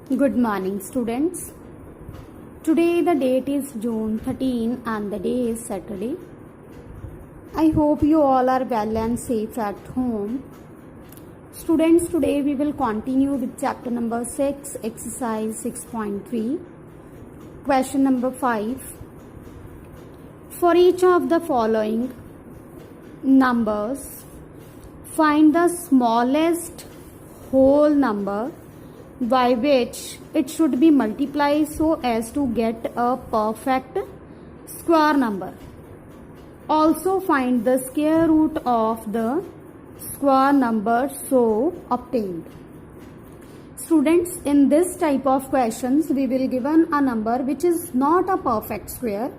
Good morning, students. Today the date is June 13 and the day is Saturday. I hope you all are well and safe at home. Students, today we will continue with chapter number 6, exercise 6.3. Question number 5. For each of the following numbers, find the smallest whole number by which it should be multiplied so as to get a perfect square number. Also find the square root of the square number so obtained. Students, in this type of questions we will given a number which is not a perfect square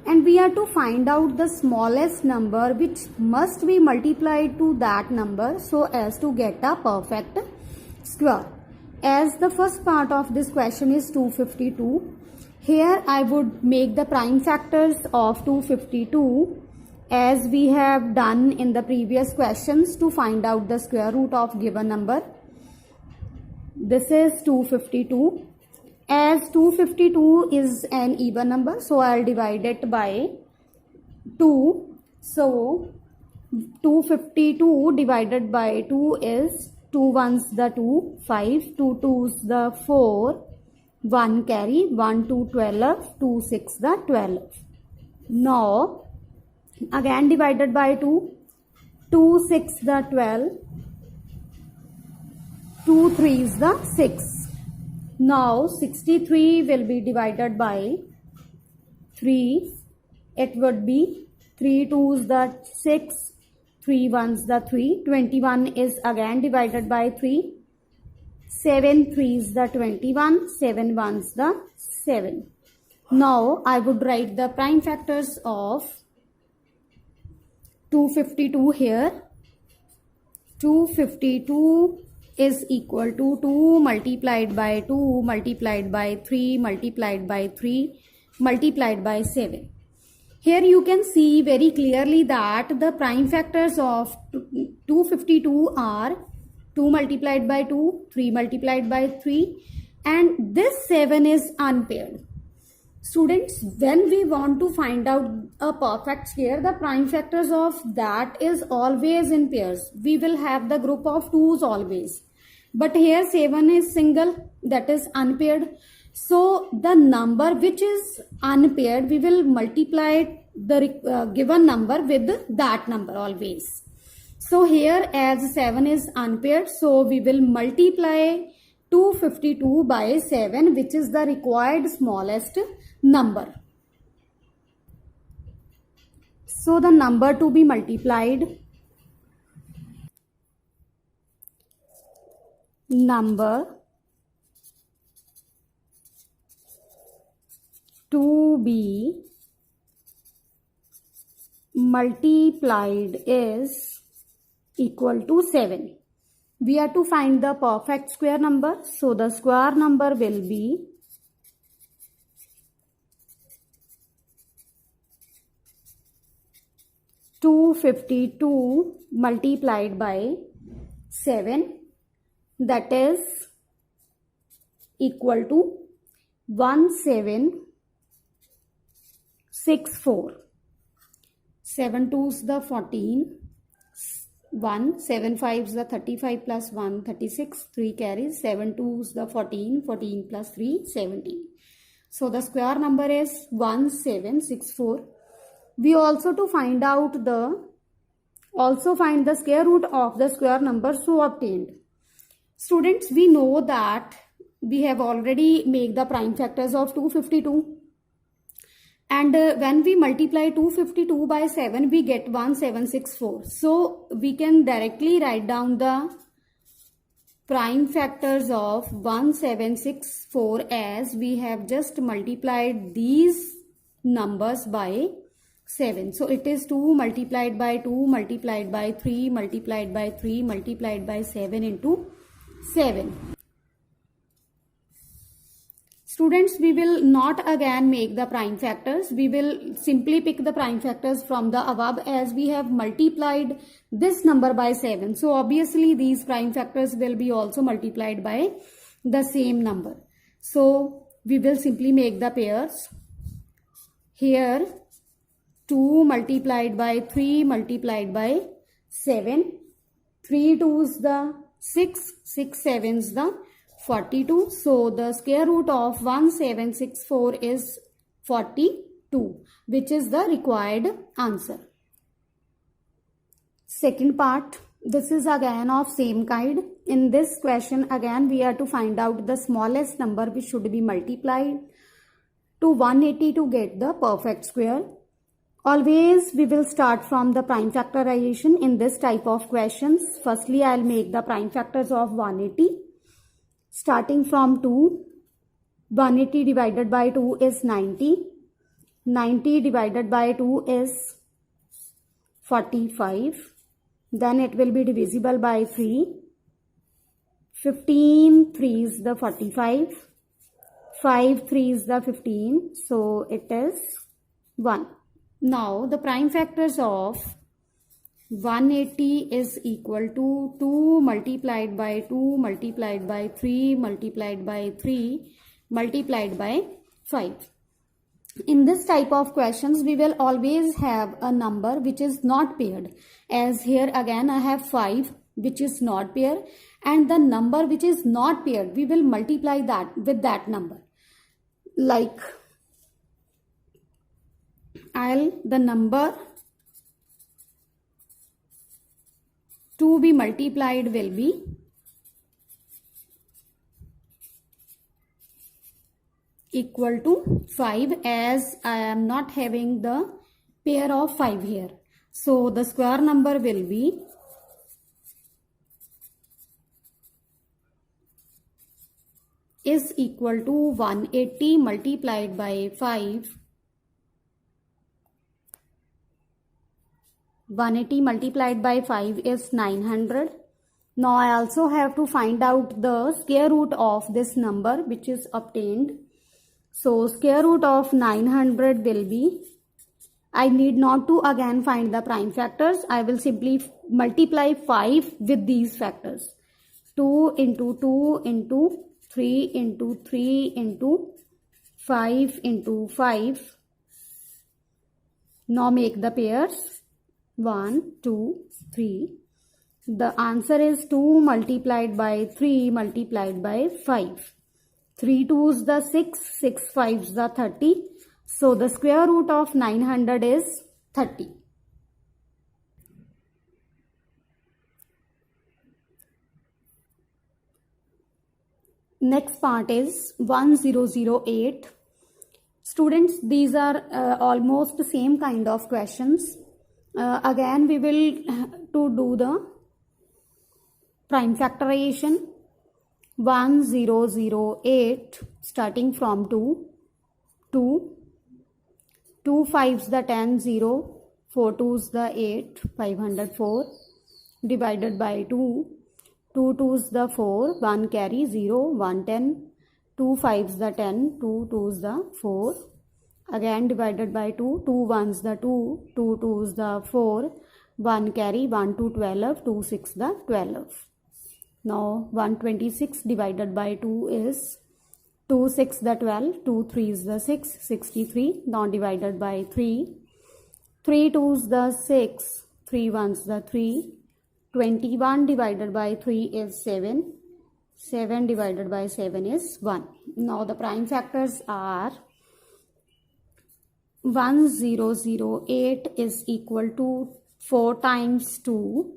and we are to find out the smallest number which must be multiplied to that number so as to get a perfect square. As the first part of this question is 252, here I would make the prime factors of 252 as we have done in the previous questions to find out the square root of given number. This is 252. As 252 is an even number, so I'll divide it by 2. So 252 divided by 2 is 2 ones the 2, 5, 2 twos the 4, 1 carry, 1 2 12, 2 6 the 12. Now again divided by 2, 2 6 the 12, 2 3s the 6. Now 63 will be divided by 3. It would be 3 2s the 6, 3 1s the 3. 21 is again divided by 3. 7 3s the 21. 7 1s the 7. Now I would write the prime factors of 252 here. 252 is equal to 2 multiplied by 2 multiplied by 3 multiplied by 3 multiplied by 7. Here you can see very clearly that the prime factors of 252 are 2 multiplied by 2, 3 multiplied by 3, and this 7 is unpaired. Students, when we want to find out a perfect square, the prime factors of that is always in pairs. We will have the group of 2's always. But here 7 is single, that is unpaired. So the number which is unpaired, we will multiply the given number with that number always. So here as 7 is unpaired, so we will multiply 252 by 7, which is the required smallest number. So the number to be multiplied, number to be multiplied is equal to 7. We are to find the perfect square number. So the square number will be 252 multiplied by 7, that is equal to 1764. 7 2's the 14, 1, 7 5's the 35 plus 1, 36, 3 carries, 7 2's the 14, 14 plus 3, 17. So the square number is 1764. We also to find out find the square root of the square number so obtained. Students, we know that we have already made the prime factors of 252. And when we multiply 252 by 7, we get 1764. So we can directly write down the prime factors of 1764 as we have just multiplied these numbers by 7. So it is 2 multiplied by 2 multiplied by 3 multiplied by 3 multiplied by 7 into 7. Students, we will not again make the prime factors. We will simply pick the prime factors from the above as we have multiplied this number by 7. So obviously these prime factors will be also multiplied by the same number. So we will simply make the pairs. Here 2 multiplied by 3 multiplied by 7. 3 2s the 6, 6 7s the 42. So the square root of 1764 is 42, which is the required answer. Second part, this is again of same kind. In this question again we are to find out the smallest number which should be multiplied to 180 to get the perfect square. Always we will start from the prime factorization in this type of questions. Firstly, I'll make the prime factors of 180. Starting from 2, 180 divided by 2 is 90. 90 divided by 2 is 45. Then it will be divisible by 3. 15 3 is the 45. 5 3 is the 15. So it is 1. Now the prime factors of 180 is equal to 2 multiplied by 2 multiplied by 3 multiplied by 3 multiplied by 5. In this type of questions we will always have a number which is not paired. As here again I have 5 which is not paired, and the number which is not paired we will multiply that with that number. Like the number to be multiplied will be equal to 5, as I am not having the pair of 5 here. So the square number will be is equal to 180 multiplied by 5. 180 multiplied by 5 is 900. Now I also have to find out the square root of this number which is obtained. So square root of 900 will be, I need not to again find the prime factors. I will simply multiply 5 with these factors. 2 into 2 into 3 into 3 into 5 into 5. Now make the pairs. 1, 2, 3. The answer is 2 multiplied by 3 multiplied by 5. 3 2s the 6, 6 5s the 30. So the square root of 900 is 30. Next part is 1008. Students, these are almost the same kind of questions. Again we will to do the prime factorization. 1008 starting from 2, 2, 2 5s the 10, 0, 4 2s the 8, 504 divided by 2, 2 2s the 4, 1 carry 0, 110, 2 5s the 10, 2 2s the 4, again divided by 2, 2 1s the 2, 2 2s the 4, 1 carry 1 2 12, 2 6 the 12. Now 126 divided by 2 is 2 6 the 12, 2 3 is the 6, 63. Now divided by 3, 3 2s the 6, 3 1s the 3, 21 divided by 3 is 7, 7 divided by 7 is 1. Now the prime factors are 1008 is equal to 4 times 2,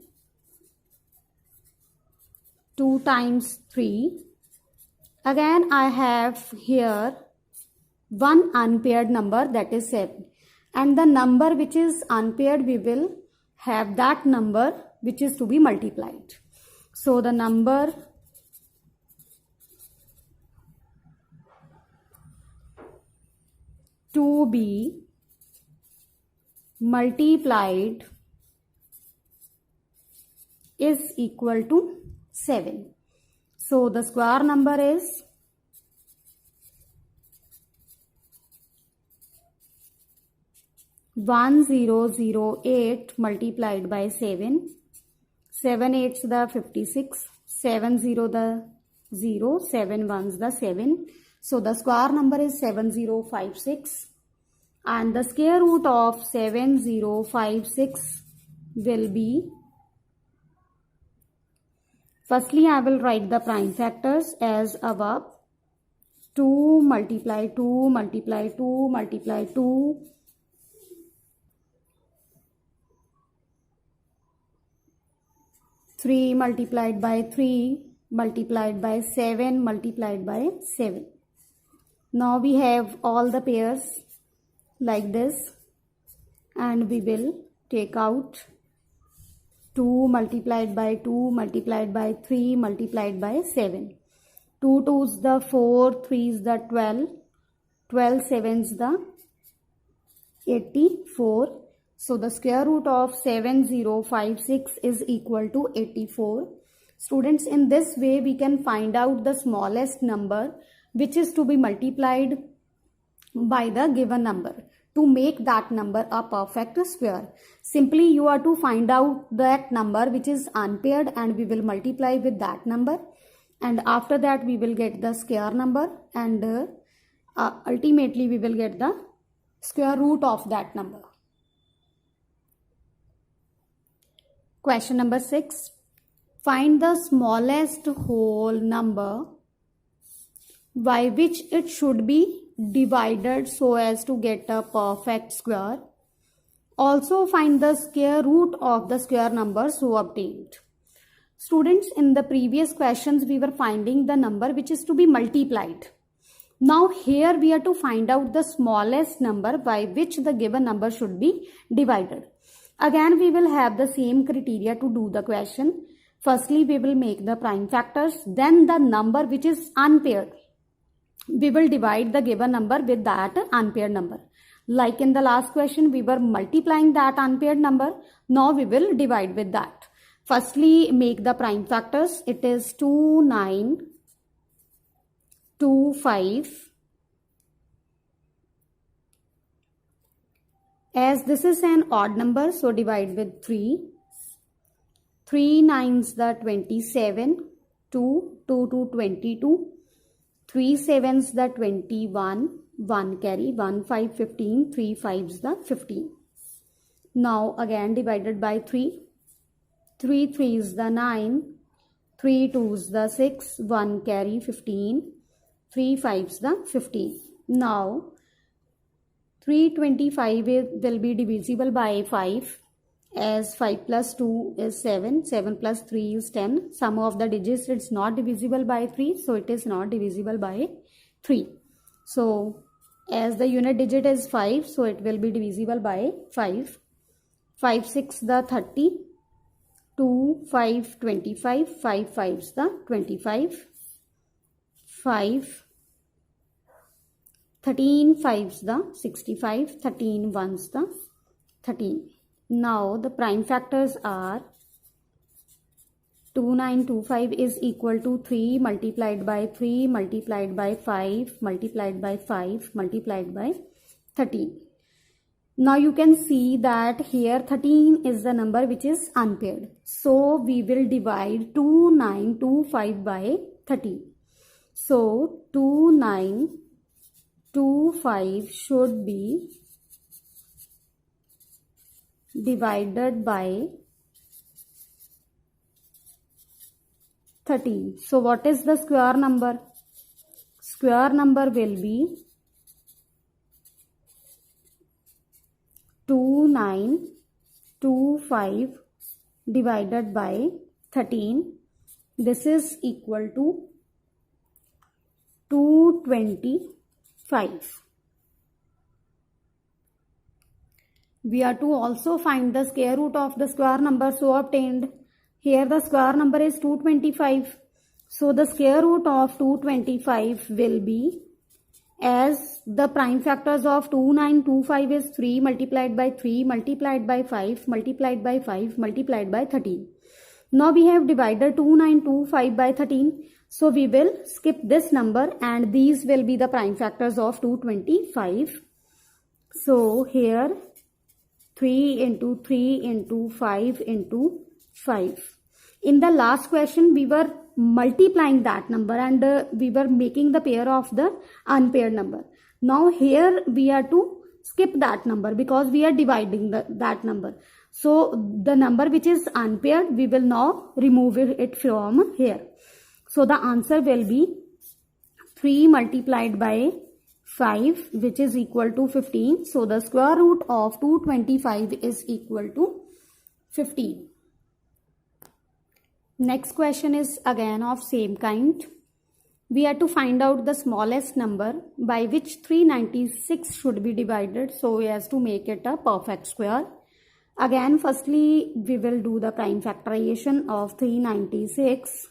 2 times 3. Again I have here one unpaired number, that is 7, and the number which is unpaired we will have that number which is to be multiplied. So the number to be multiplied is equal to 7. So the square number is 1008 multiplied by 7. 7 8s the 56, 7 0 the 0, 7 1s the 7. So the square number is 7056 and the square root of 7056 will be, firstly I will write the prime factors as above. 2 multiply 2 multiply 2 multiply 2 3 multiplied by 3 multiplied by 7 multiplied by 7. Now we have all the pairs like this and we will take out 2 multiplied by 2 multiplied by 3 multiplied by 7. 2 2's the 4, 3's the 12, 12 7's the 84. So the square root of 7056 is equal to 84. Students, in this way we can find out the smallest number which is to be multiplied by the given number to make that number a perfect square. Simply you are to find out that number which is unpaired and we will multiply with that number, and after that we will get the square number and ultimately we will get the square root of that number. Question number 6. Find the smallest whole number by which it should be divided so as to get a perfect square. Also find the square root of the square number so obtained. Students, in the previous questions we were finding the number which is to be multiplied. Now here we are to find out the smallest number by which the given number should be divided. Again we will have the same criteria to do the question. Firstly we will make the prime factors, then the number which is unpaired. We will divide the given number with that unpaired number. Like in the last question we were multiplying that unpaired number, now we will divide with that. Firstly make the prime factors. It is 2 9 2 5. As this is an odd number, so divide with 3. 3 9's the 27, 2 2 to 22, 3 7's the 21, 1 carry, 1 5 15, 3 5's the 15. Now again divided by 3. 3 3's the 9, 3 2's the 6, 1 carry 15, 3 5's the 15. Now 325 will be divisible by 5, as 5 plus 2 is 7, 7 plus 3 is 10. Sum of the digits is not divisible by 3, so it is not divisible by 3. So as the unit digit is 5, so it will be divisible by 5. 5 6 the 30, 2 5 25, 5 5's the 25, 5 13 5's the 65, 13 1's the 13. Now the prime factors are 2925 is equal to 3 multiplied by 3 multiplied by 5 multiplied by 5 multiplied by 13. Now you can see that here 13 is the number which is unpaired. So we will divide 2925 by 13. So 2925 should be divided by 13. So what is the square number? Square number will be 2925 divided by 13. This is equal to 225. We are to also find the square root of the square number so obtained. Here the square number is 225. So the square root of 225 will be, as the prime factors of 2925 is 3 multiplied by 3 multiplied by 5 multiplied by 5 multiplied by 13. Now we have divided 2925 by 13. So we will skip this number and these will be the prime factors of 225. So here 3 into 3 into 5 into 5. In the last question we were multiplying that number, and we were making the pair of the unpaired number. Now here we are to skip that number because we are dividing that number. So the number which is unpaired, we will now remove it from here. So the answer will be 3 multiplied by 5, which is equal to 15. So the square root of 225 is equal to 15. Next question is again of same kind. We have to find out the smallest number by which 396 should be divided so as to make it a perfect square. Again, firstly, we will do the prime factorization of 396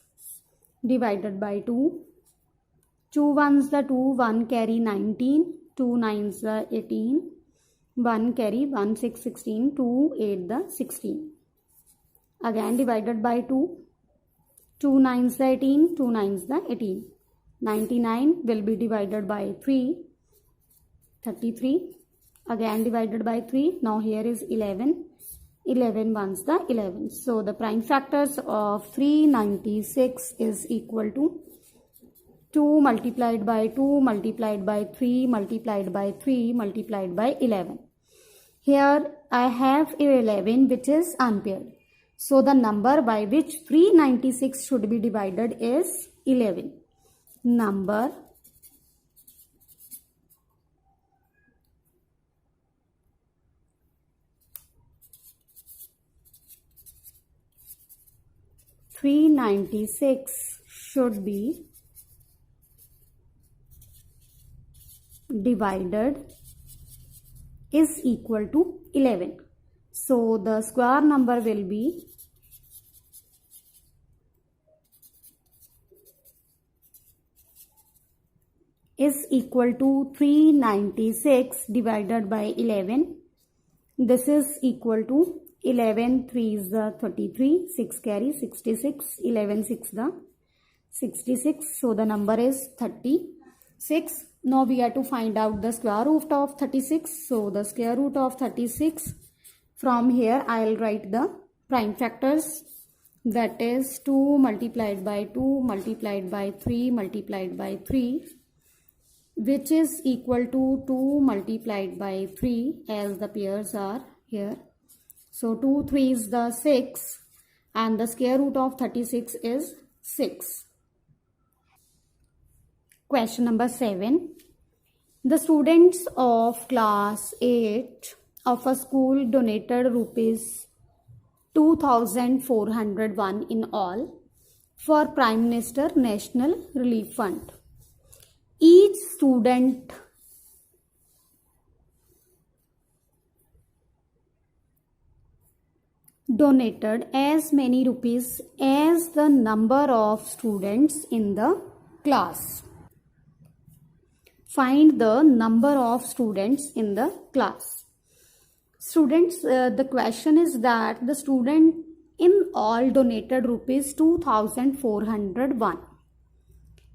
divided by 2. 2 ones the 2, 1 carry 19, 2 nines the 18, 1 carry 1 6 16, 2 8 the 16. Again divided by 2, 2 nines the 18, 2 nines the 18. 99 will be divided by 3, 33. Again divided by 3. Now here is 11. 11 ones the 11. So the prime factors of 396 is equal to 2 multiplied by 2 multiplied by 3 multiplied by 3 multiplied by 11. Here I have 11 which is unpaired. So the number by which 396 should be divided is 11. Number (396) should be divided is equal to 11. So the square number will be is equal to 396 divided by 11. This is equal to 11 3 is the 33, 6 carry 66, 11 6 the 66. So the number is 36. Now we have to find out the square root of 36. So the square root of 36, from here I will write the prime factors, that is 2 multiplied by 2 multiplied by 3 multiplied by 3, which is equal to 2 multiplied by 3 as the pairs are here. So 2 3 is the 6 and the square root of 36 is 6. Question number 7. The students of class 8 of a school donated rupees 2,401 in all for Prime Minister National Relief Fund. Each student donated as many rupees as the number of students in the class. Find the number of students in the class. Students, the question is that the student in all donated rupees 2,401.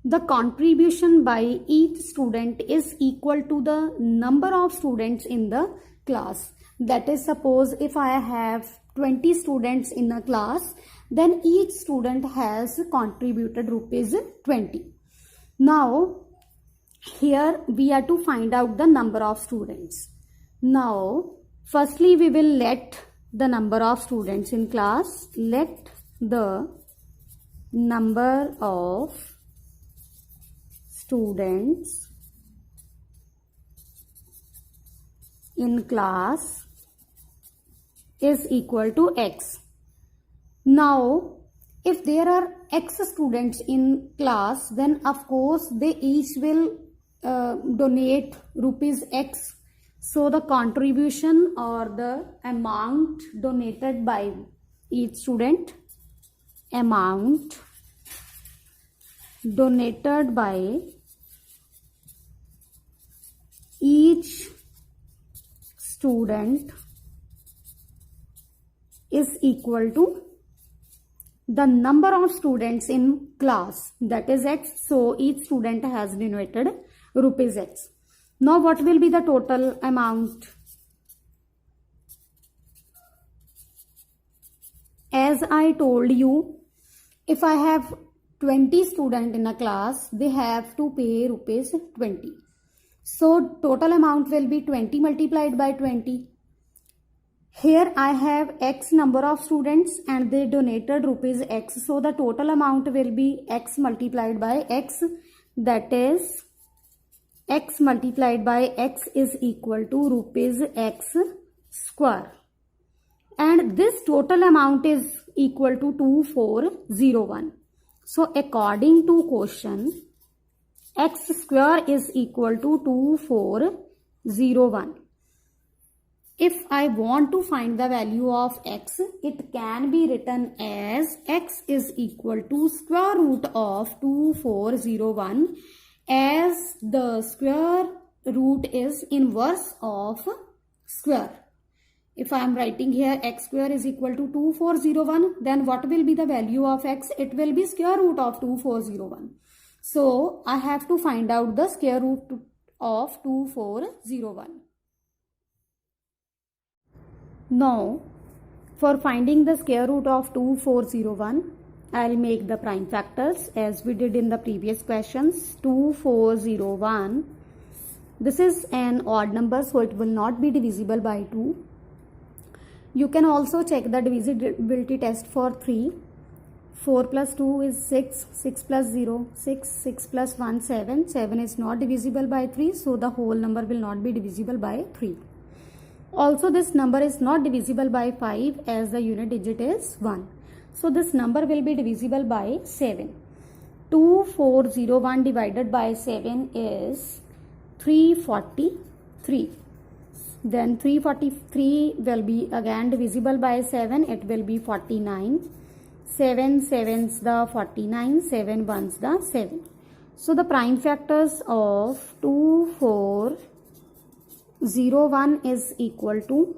The contribution by each student is equal to the number of students in the class. That is, suppose if I have 20 students in a class, then each student has contributed rupees 20. Now, here we are to find out the number of students. Now, firstly we will let the number of students in class. Let the number of students in class is equal to x. Now, if there are x students in class, then of course they each will donate rupees x. So the contribution or the amount donated by each student, amount donated by each student is equal to the number of students in class, that is x. So each student has donated rupees x. Now what will be the total amount? As I told you, if I have 20 student in a class, they have to pay rupees 20. So total amount will be 20 multiplied by 20. Here I have X number of students and they donated rupees X. So the total amount will be X multiplied by X, that is X multiplied by X is equal to rupees X square. And this total amount is equal to 2401. So according to question, X square is equal to 2401. If I want to find the value of X, it can be written as X is equal to square root of 2401, as the square root is inverse of square. If I am writing here X square is equal to 2401, then what will be the value of X? It will be square root of 2401. So I have to find out the square root of 2401. Now, for finding the square root of 2401, I'll make the prime factors as we did in the previous questions. 2401, this is an odd number, so it will not be divisible by 2. You can also check the divisibility test for 3. 4 plus 2 is 6, 6 plus 0, 6, 6 plus 1, 7. 7 is not divisible by 3, so the whole number will not be divisible by 3. Also, this number is not divisible by 5 as the unit digit is 1. So, this number will be divisible by 7. 2401 divided by 7 is 343. Then 343 will be again divisible by 7. It will be 49. 7 sevens the 49. 7 ones the 7. So, the prime factors of 2401 is equal to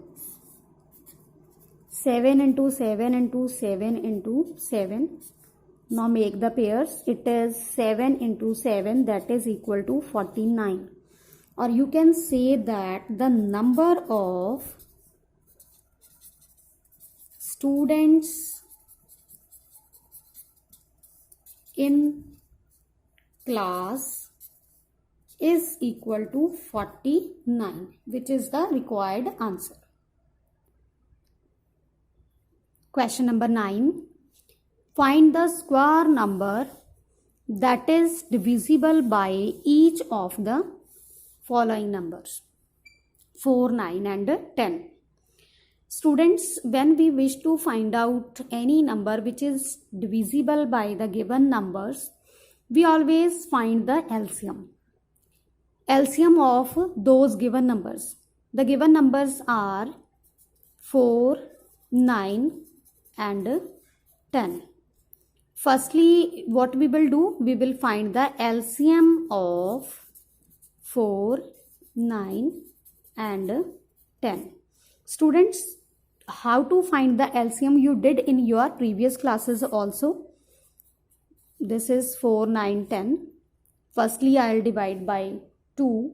7 into 7 into 7 into 7. Now make the pairs. It is 7 into 7, that is equal to 49. Or you can say that the number of students in class is equal to 49, which is the required answer. Question number 9. Find the square number that is divisible by each of the following numbers: 4, 9 and 10. Students, when we wish to find out any number which is divisible by the given numbers, we always find the LCM. LCM of those given numbers. The given numbers are 4, 9 and 10. Firstly, what we will do? We will find the LCM of 4, 9 and 10. Students, how to find the LCM you did in your previous classes also. This is 4, 9, 10. Firstly, I will divide by 2.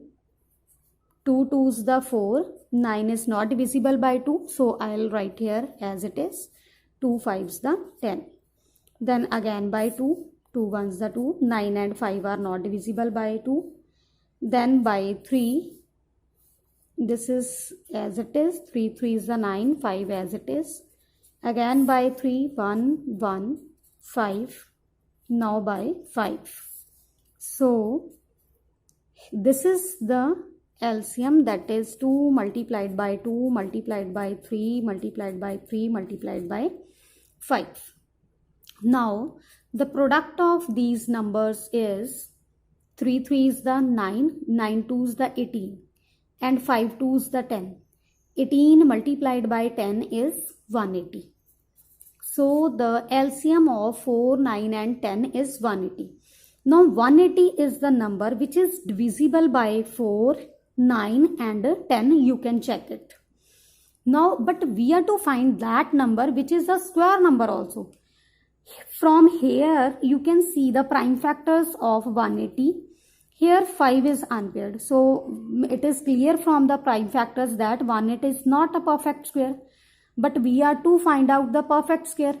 2 2's the 4. 9 is not divisible by 2. So, I will write here as it is. 2 5's the 10. Then again by 2. 2 1's the 2. 9 and 5 are not divisible by 2. Then by 3. This is as it is. 3 3 is the 9. 5 as it is. Again by 3. 1 1 5. Now by 5. So, this is the LCM, that is 2 multiplied by 2 multiplied by 3 multiplied by 3 multiplied by 5. Now, the product of these numbers is 3 3 is the 9, 9 2 is the 18 and 5 2 is the 10. 18 multiplied by 10 is 180. So, the LCM of 4, 9 and 10 is 180. Now, 180 is the number which is divisible by 4, 9 and 10. You can check it. Now, but we are to find that number which is a square number also. From here, you can see the prime factors of 180. Here, 5 is unpaired. So, it is clear from the prime factors that 180 is not a perfect square. But we are to find out the perfect square.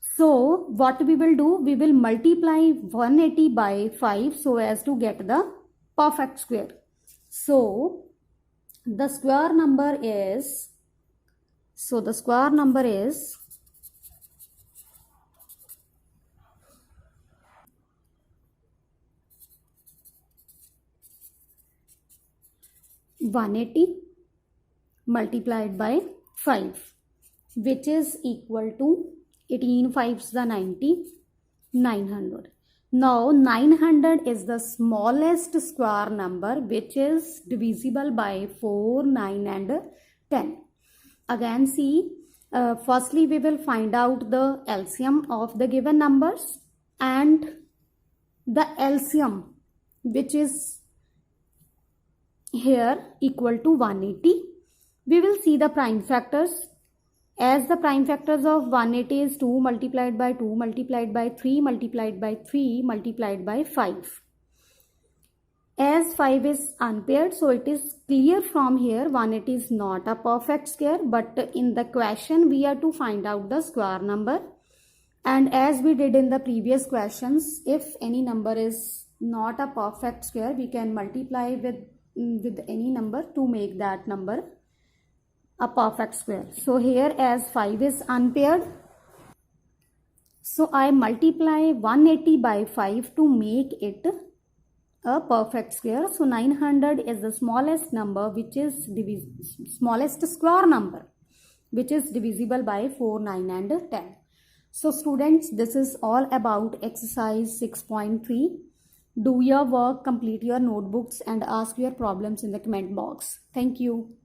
So what we will do, we will multiply 180 by 5 so as to get the perfect square. So the square number is, 180 multiplied by 5, which is equal to 18 5s the 90, 900. Now 900 is the smallest square number which is divisible by 4, 9 and 10. Again see, firstly we will find out the LCM of the given numbers, and the LCM which is here equal to 180. We will see the prime factors. As the prime factors of 180 is 2 multiplied by 2 multiplied by 3 multiplied by 3 multiplied by 5. As 5 is unpaired, so it is clear from here 180 is not a perfect square, but in the question we are to find out the square number. And as we did in the previous questions, if any number is not a perfect square, we can multiply with any number to make that number a perfect square. So here as 5 is unpaired, so I multiply 180 by 5 to make it a perfect square. So 900 is the smallest number which is smallest square number which is divisible by 4, 9 and 10. So students, this is all about exercise 6.3. Do your work, complete your notebooks and ask your problems in the comment box. Thank you.